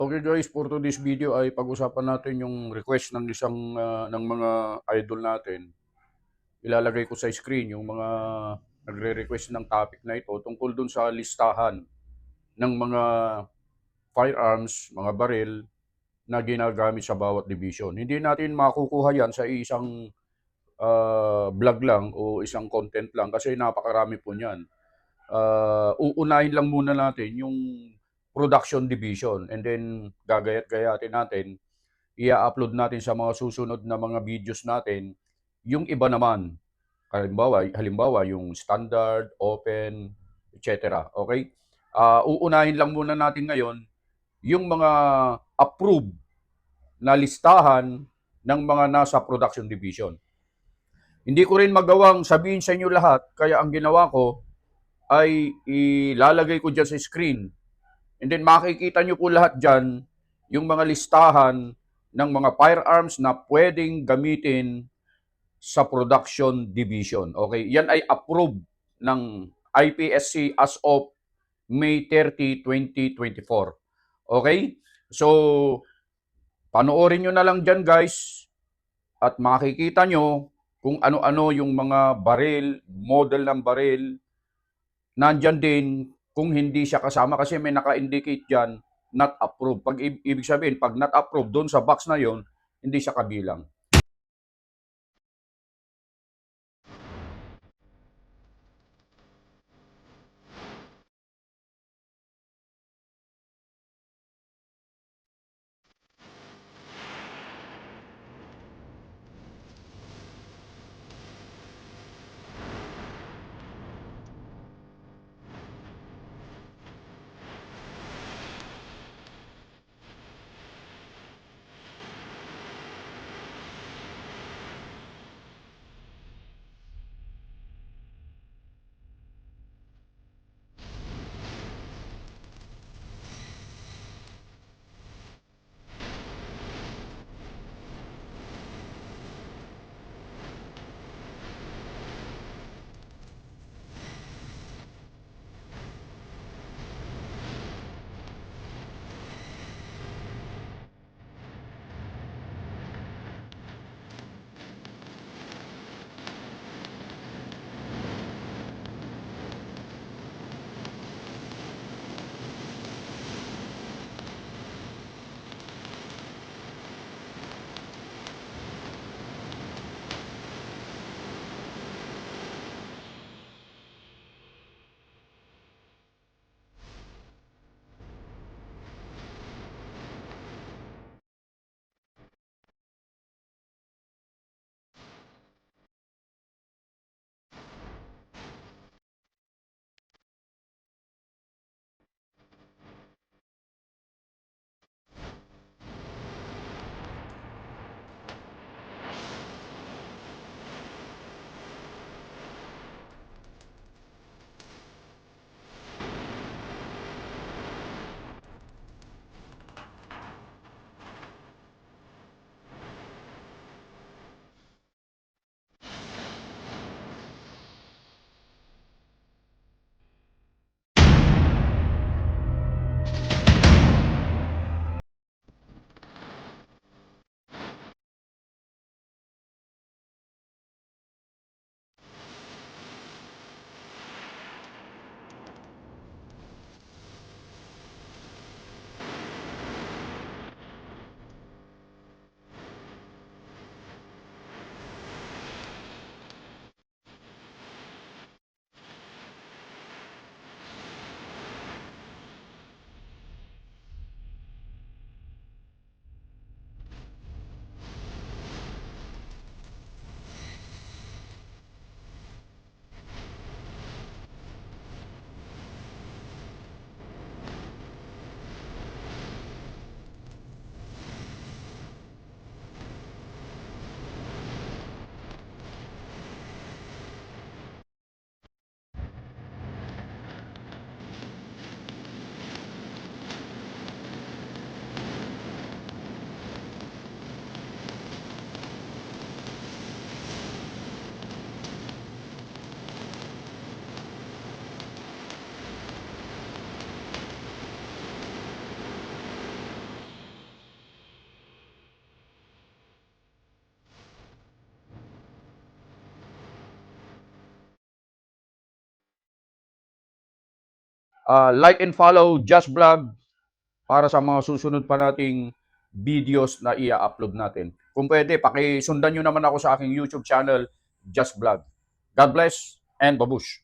Okay guys, for today's video ay pag-usapan natin yung request ng ng mga idol natin. Ilalagay ko sa screen yung mga nagre-request ng topic na ito tungkol dun sa listahan ng mga firearms, mga baril na ginagamit sa bawat division. Hindi natin makukuha yan sa isang vlog lang o isang content lang kasi napakarami po niyan. Uunahin lang muna natin yung production division and then gagayat-gayatin natin, i-upload natin sa mga susunod na mga videos natin yung iba naman. Halimbawa yung standard, open, etc. Okay? Uunahin lang muna natin ngayon yung mga approved na listahan ng mga nasa production division. Hindi ko rin magawang sabihin sa inyo lahat, kaya ang ginawa ko ay ilalagay ko dyan sa screen. And then makikita nyo po lahat dyan yung mga listahan ng mga firearms na pwedeng gamitin sa production division. Okay? Yan ay approved ng IPSC as of May 30, 2024. Okay? So, panoorin nyo na lang dyan guys at makikita nyo kung ano-ano yung mga baril, model ng baril. Nandyan din kung hindi siya kasama kasi may naka-indicate dyan, not approved. Pag ibig sabihin, pag not approved, doon sa box na yon, hindi siya kabilang. Like and follow Just Vlog para sa mga susunod pa nating videos na i-upload natin. Kung pwede, pakisundan nyo naman ako sa aking YouTube channel, Just Vlog. God bless and babush!